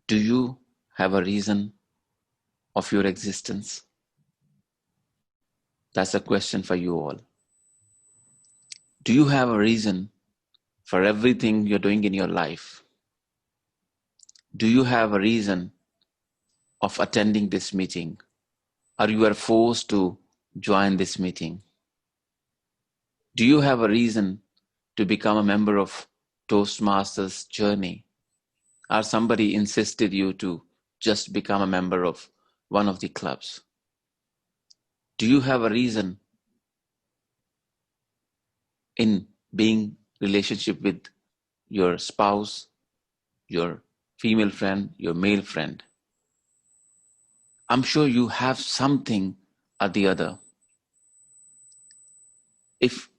Do you have a reason of your existence? That's a question for you all. Do you have a reason for everything you're doing in your life? Do you have a reason of attending this meeting? Or you are forced to join this meeting? Do you have a reason to become a member of Toastmasters journey? Or somebody insisted you to just become a member of one of the clubs? Do you have a reason in being relationship with your spouse, your female friend, your male friend? I'm sure you have something or the other. If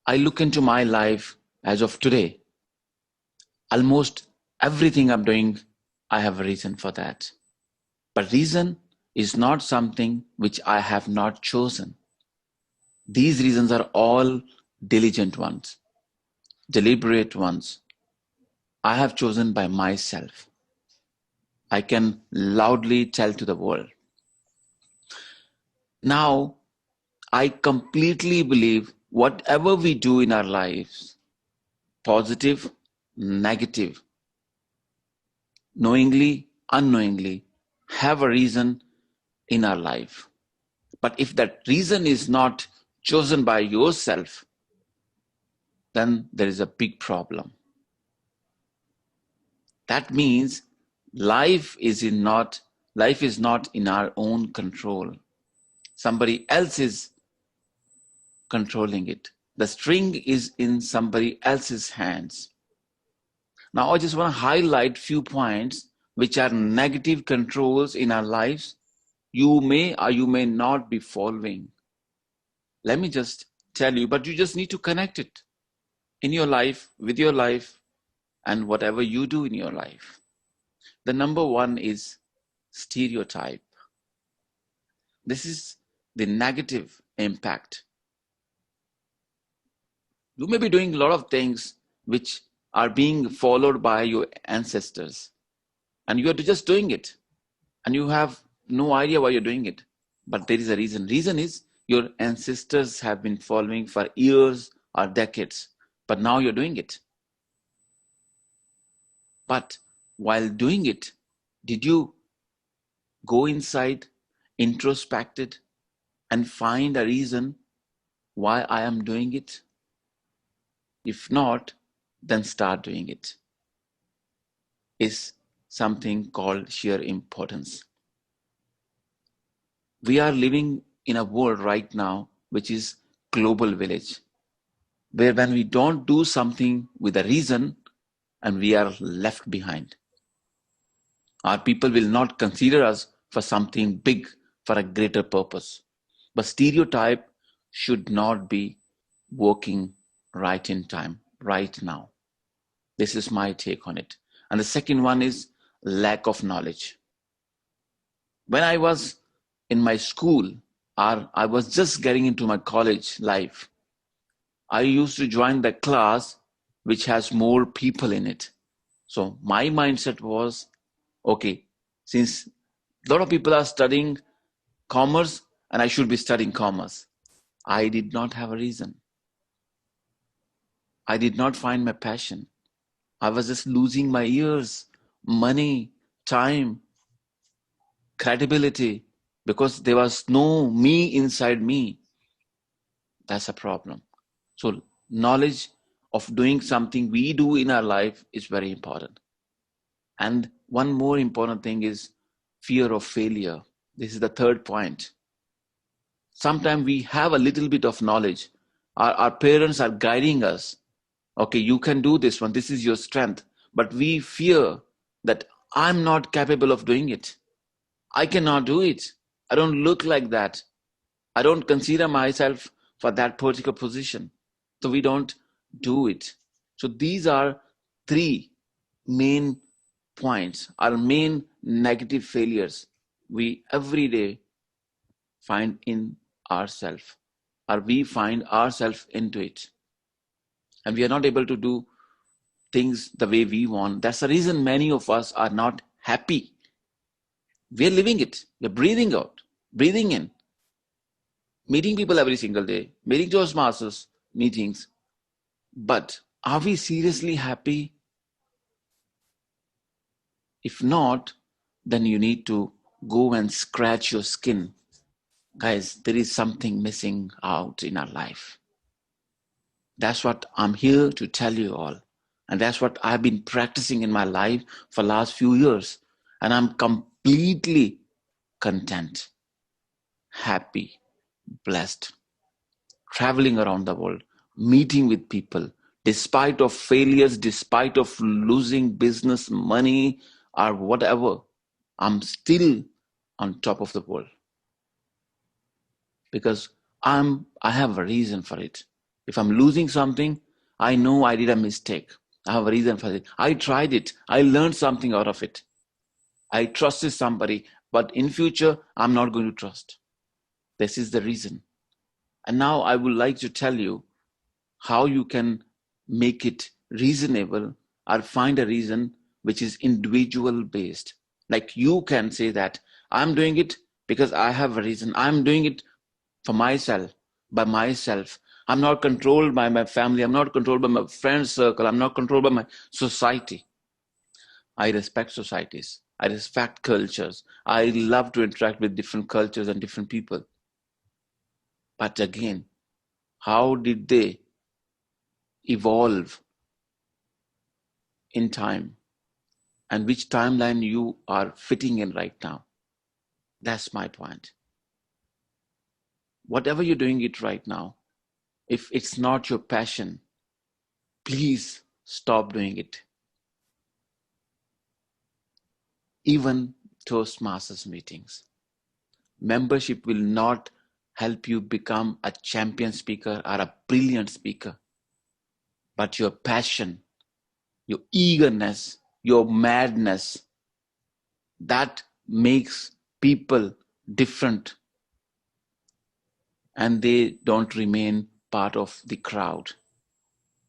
I look into my life as of today, almost everything I'm doing, I have a reason for that. But reason is not something which I have not chosen. These reasons are all diligent ones, deliberate ones. I have chosen by myself. I can loudly tell to the world. Now, I completely believe whatever we do in our lives, positive, negative, knowingly, unknowingly, have a reason in our life. But if that reason is not chosen by yourself, then there is a big problem. That means life is not in our own control. Somebody else is controlling it. The string is in somebody else's hands. Now I just want to highlight few points which are negative controls in our lives. You may or you may not be following. Let me just tell you, but you just need to connect it in your life, with your life, and whatever you do in your life. The number one is stereotype. This is the negative impact. You may be doing a lot of things which are being followed by your ancestors, and you are just doing it, and you have no idea why you're doing it. But there is a reason. Reason is your ancestors have been following for years or decades, but now you're doing it. But while doing it, did you go inside, introspected, and find a reason why I am doing it? If not, then start doing it. Is something called sheer importance. We are living in a world right now which is global village, where when we don't do something with a reason and we are left behind, our people will not consider us for something big, for a greater purpose. But stereotype should not be working right in time, right now. This is my take on it. And the second one is lack of knowledge. When I was in my school, or I was just getting into my college life, I used to join the class which has more people in it. So my mindset was, okay, since a lot of people are studying commerce and I should be studying commerce. I did not have a reason. I did not find my passion. I was just losing my years, money, time, credibility, because there was no me inside me. That's a problem. So knowledge of doing something we do in our life is very important. And one more important thing is fear of failure. This is the third point. Sometimes we have a little bit of knowledge. Our parents are guiding us. Okay, you can do this one. This is your strength. But we fear that I'm not capable of doing it. I cannot do it. I don't look like that. I don't consider myself for that particular position. So we don't do it. So these are three main points, our main negative failures we every day find in ourselves, or we find ourselves into it. And we are not able to do things the way we want. That's the reason many of us are not happy. We're living it. We're breathing out, breathing in, meeting people every single day, meeting Toastmasters meetings. But are we seriously happy? If not, then you need to go and scratch your skin. Guys, there is something missing out in our life. That's what I'm here to tell you all. And that's what I've been practicing in my life for the last few years. And I'm completely content, happy, blessed, traveling around the world, meeting with people, despite of failures, despite of losing business, money, or whatever, I'm still on top of the world. Because I have a reason for it. If I'm losing something, I know I did a mistake. I have a reason for it. I tried it. I learned something out of it. I trusted somebody, but in future, I'm not going to trust. This is the reason. And now I would like to tell you how you can make it reasonable or find a reason which is individual based. Like you can say that I'm doing it because I have a reason. I'm doing it for myself, by myself. I'm not controlled by my family. I'm not controlled by my friend circle. I'm not controlled by my society. I respect societies. I respect cultures. I love to interact with different cultures and different people. But again, how did they evolve in time? And which timeline you are fitting in right now? That's my point. Whatever you're doing it right now, if it's not your passion, please stop doing it. Even Toastmasters meetings. Membership will not help you become a champion speaker or a brilliant speaker. But your passion, your eagerness, your madness, that makes people different. And they don't remain part of the crowd.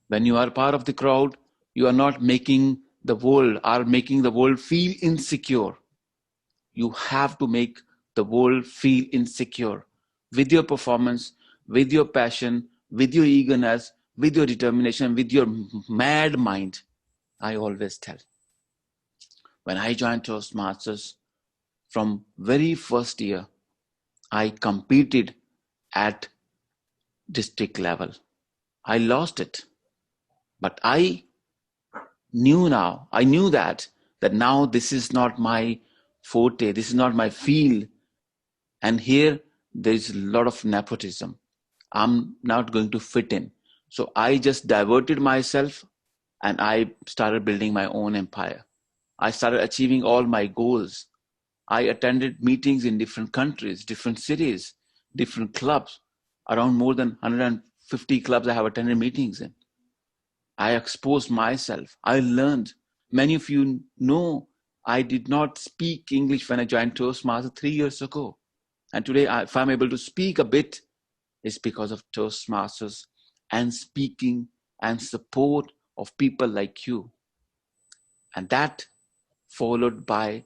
When you are part of the crowd, you are not making the world feel insecure. You have to make the world feel insecure with your performance, with your passion, with your eagerness, with your determination, with your mad mind. I always tell. When I joined Toastmasters, from very first year, I competed at district level. I lost it. But I knew that now this is not my forte, this is not my field. And here there is a lot of nepotism. I'm not going to fit in. So I just diverted myself and I started building my own empire. I started achieving all my goals. I attended meetings in different countries, different cities, different clubs. Around more than 150 clubs I have attended meetings in. I exposed myself. I learned. Many of you know I did not speak English when I joined Toastmasters 3 years ago. And today, if I'm able to speak a bit, it's because of Toastmasters and speaking and support of people like you. And that followed by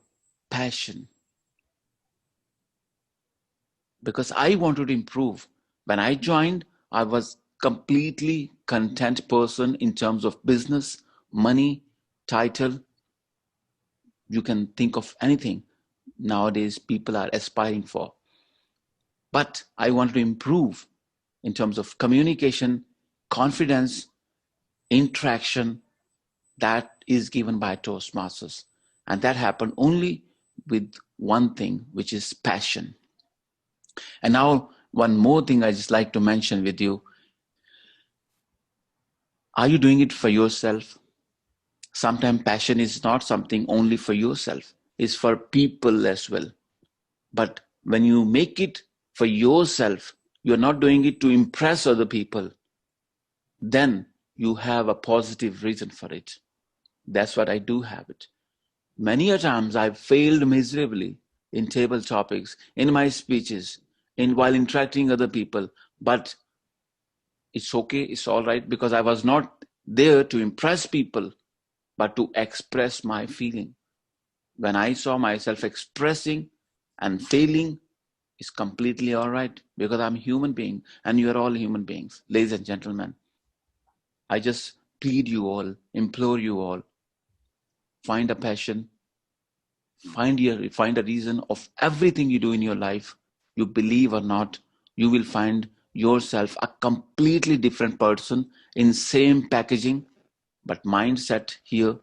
passion. Because I wanted to improve. When I joined, I was completely content person in terms of business, money, title. You can think of anything nowadays people are aspiring for. But I wanted to improve in terms of communication, confidence, interaction that is given by Toastmasters. And that happened only with one thing, which is passion. And now, one more thing I just like to mention with you. Are you doing it for yourself? Sometimes passion is not something only for yourself, it's for people as well. But when you make it for yourself, you're not doing it to impress other people, then you have a positive reason for it. That's what I do have it. Many a times I've failed miserably in table topics, in my speeches, while interacting other people, but it's okay, it's all right, because I was not there to impress people, but to express my feeling. when I saw myself expressing and failing, is completely all right, because I'm a human being and you are all human beings. Ladies and gentlemen, I just plead you all, implore you all, find a passion, find a reason of everything you do in your life. You believe or not, you will find yourself a completely different person in same packaging, but mindset here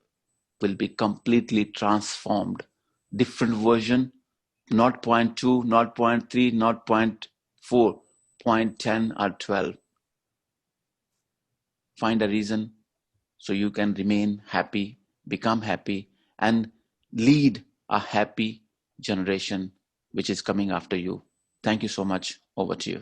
will be completely transformed. Different version, not 0.2, not 0.3, not 0.4, 0.10 or 12. Find a reason so you can remain happy, become happy, and lead a happy generation which is coming after you. Thank you so much. Over to you.